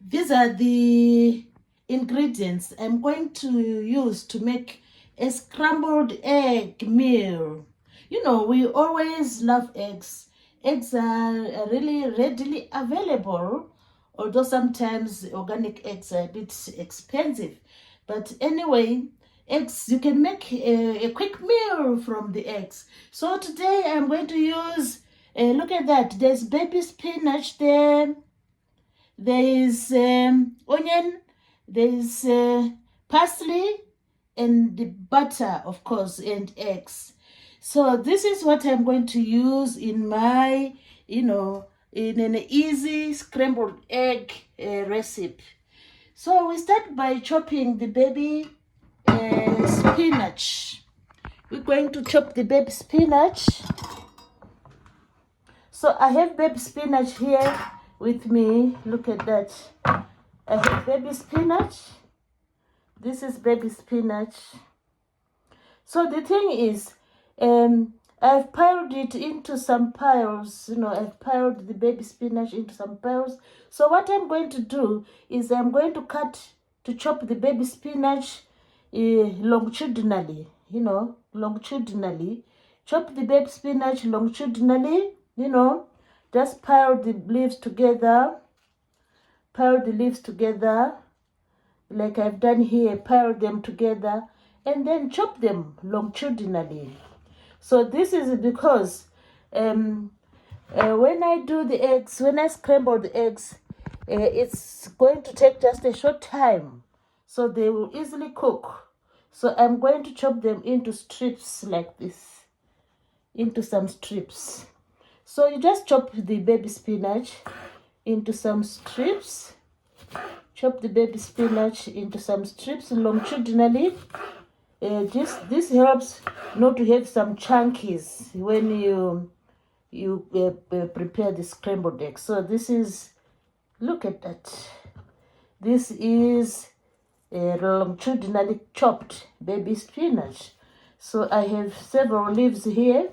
These are the ingredients I'm going to use to make a scrambled egg meal. You know, we always love eggs. Eggs are really readily available, although sometimes organic eggs are a bit expensive. But anyway, eggs, you can make a quick meal from the eggs. So today I'm going to use, look at that, there's baby spinach there. There is onion, there is parsley, and the butter, of course, and eggs. So this is what I'm going to use in my, in an easy scrambled egg recipe. So we start by chopping the baby spinach. We're going to chop the baby spinach. So I have baby spinach here with me. Look at that. I have baby spinach. This is baby spinach. So the thing is, I've piled it into some piles. I've piled the baby spinach into some piles. So what I'm going to do is I'm going to chop the baby spinach longitudinally. Longitudinally. Chop the baby spinach longitudinally. Just pile the leaves together. Pile the leaves together, like I've done here. Pile them together, and then chop them longitudinally. So this is because when I do the eggs, when I scramble the eggs, it's going to take just a short time, so they will easily cook. So I'm going to chop them into strips like this, into some strips. So you just chop the baby spinach into some strips. Chop the baby spinach into some strips longitudinally. This helps not to have some chunkies when you prepare the scrambled egg. So this is, look at that. This is longitudinally chopped baby spinach. So I have several leaves here.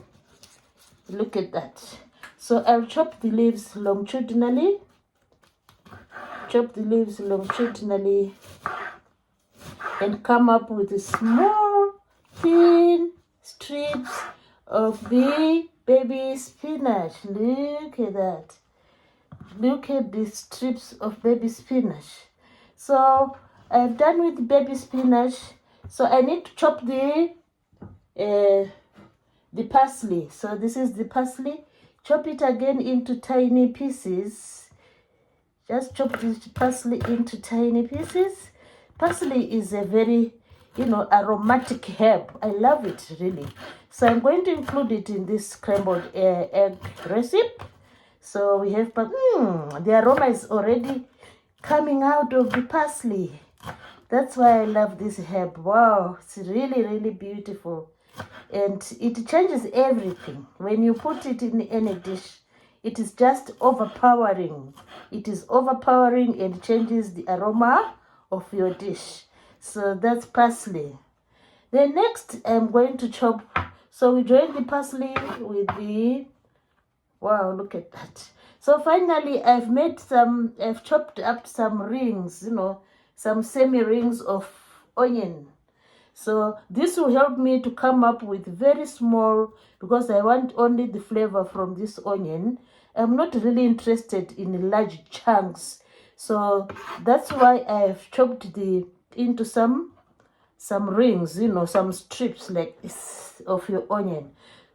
Look at that. So I'll chop the leaves longitudinally. Chop the leaves longitudinally and come up with small, thin strips of the baby spinach. Look at that. Look at the strips of baby spinach. So I've done with baby spinach. So I need to chop the parsley. So this is the parsley. Chop it again into tiny pieces. Just chop the parsley into tiny pieces. Parsley is a very, aromatic herb. I love it, really. So I'm going to include it in this scrambled egg recipe. So we have, the aroma is already coming out of the parsley. That's why I love this herb. Wow, it's really, really beautiful. And it changes everything. When you put it in any dish, it is just overpowering. It is overpowering and changes the aroma of your dish. So that's parsley. Then next, I'm going to chop. So we join the parsley with the, wow, look at that. So finally, I've chopped up some rings, some semi-rings of onion. So this will help me to come up with very small, because I want only the flavor from this onion. I'm not really interested in large chunks. So that's why I've chopped into some rings, some strips like this of your onion.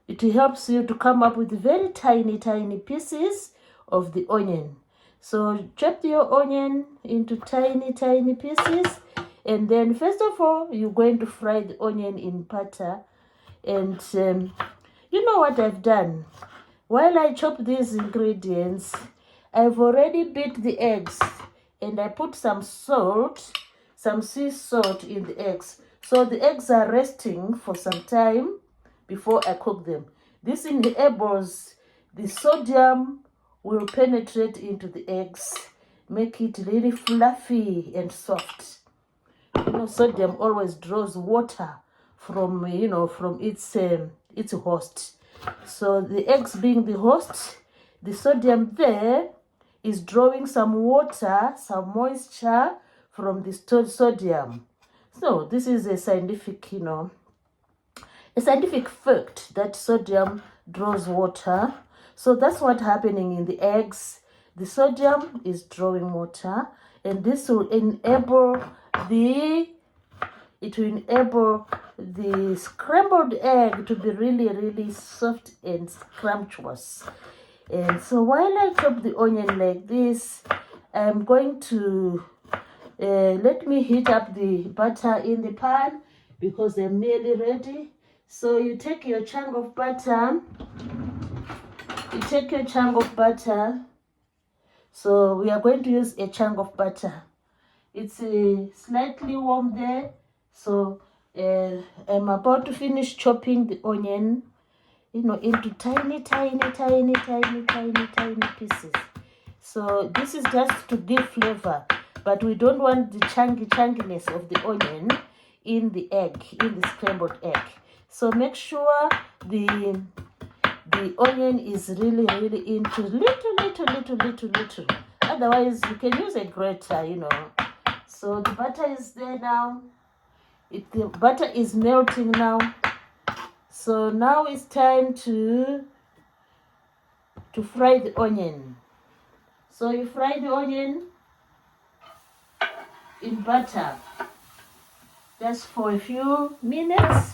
It helps you to come up with very tiny, tiny pieces of the onion. So chop your onion into tiny, tiny pieces. And then first of all, you're going to fry the onion in butter. And you know what I've done? While I chop these ingredients, I've already beat the eggs. And I put some salt, some sea salt in the eggs. So the eggs are resting for some time before I cook them. This enables the sodium will penetrate into the eggs, make it really fluffy and soft. Sodium always draws water from its host. So the eggs being the host, the sodium there is drawing some water, some moisture from the sodium. So this is a scientific, a scientific fact that sodium draws water. So that's what's happening in the eggs. The sodium is drawing water, and this will enable the scrambled egg to be really, really soft and scrumptious. And so while I chop the onion like this, I'm going to let me heat up the butter in the pan because they're nearly ready. So you take your chunk of butter. So we are going to use a chunk of butter. It's slightly warm there. So I'm about to finish chopping the onion, into tiny pieces. So this is just to give flavor, but we don't want the chunkiness of the onion in the scrambled egg. So make sure the onion is really into little. Otherwise, you can use a grater, So the butter is there now. The butter is melting now. So now it's time to fry the onion. So you fry the onion in butter. Just for a few minutes,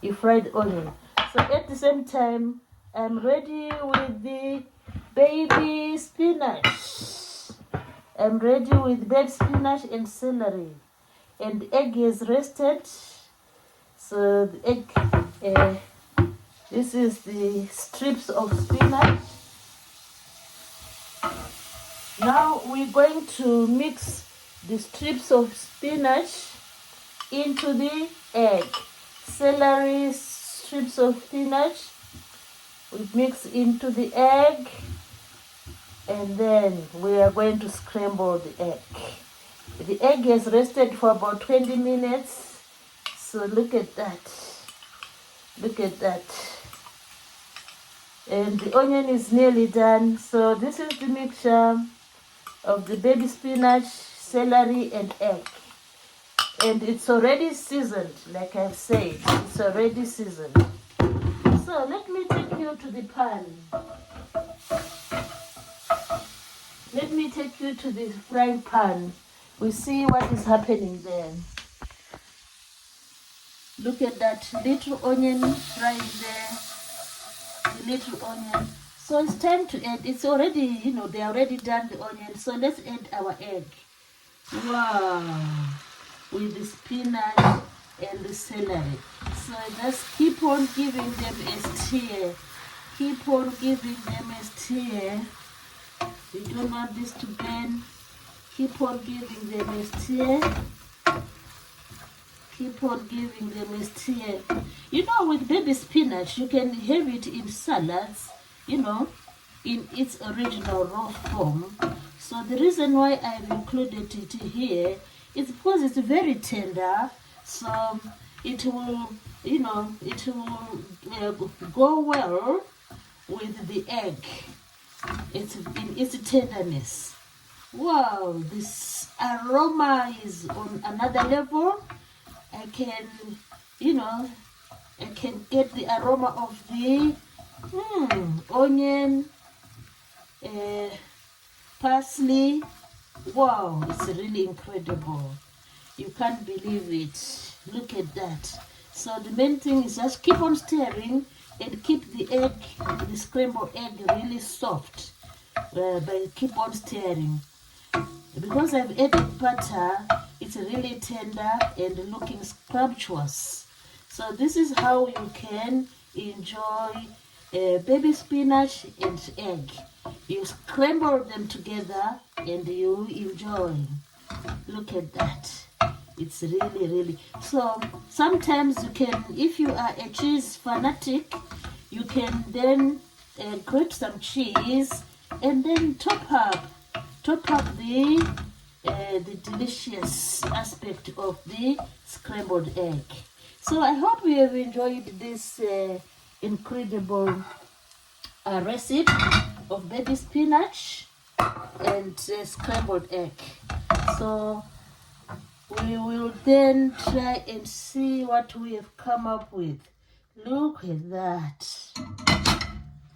you fry the onion. So at the same time, I'm ready with the baby spinach. I'm ready with baby spinach and celery. And the egg is rested. So the egg, this is the strips of spinach. Now we're going to mix the strips of spinach into the egg. Celery, strips of spinach, we mix into the egg, and then we are going to scramble the egg. The egg has rested for about 20 minutes. So look at that. And the onion is nearly done. So this is the mixture of the baby spinach, celery, and egg. And it's already seasoned, like I've said. It's already seasoned. So let me take you to the pan. Let me take you to the frying pan. We see what is happening there. Look at that little onion frying there. The little onion. So it's time to add. It's already, they already done the onion. So let's add our egg. Wow. With the spinach and the celery. So just keep on giving them a stir. Keep on giving them a stir. You don't want this to burn. Keep on giving them a stir. Keep on giving them a stir. With baby spinach, you can have it in salads, in its original raw form. So the reason why I've included it here is because it's very tender. So it will, go well with the egg. It's in its tenderness. Wow, this aroma is on another level. I can get the aroma of the onion, parsley. Wow, it's really incredible. You can't believe it. Look at that. So the main thing is just keep on stirring and keep the scrambled egg really soft. But keep on stirring. Because I've added butter, it's really tender and looking scrumptious. So this is how you can enjoy baby spinach and egg. You scramble them together and you enjoy. Look at that. It's really. So sometimes you can, if you are a cheese fanatic, you can then grate some cheese and then top up the delicious aspect of the scrambled egg. So I hope you have enjoyed this incredible recipe of baby spinach and scrambled egg. So we will then try and see what we have come up with. Look at that.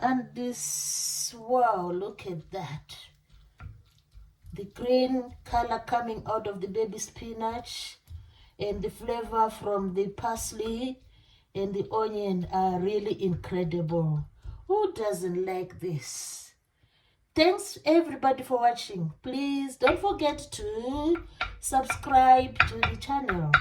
And this, wow, look at that. The green color coming out of the baby spinach and the flavor from the parsley and the onion are really incredible. Who doesn't like this? Thanks everybody for watching. Please don't forget to subscribe to the channel.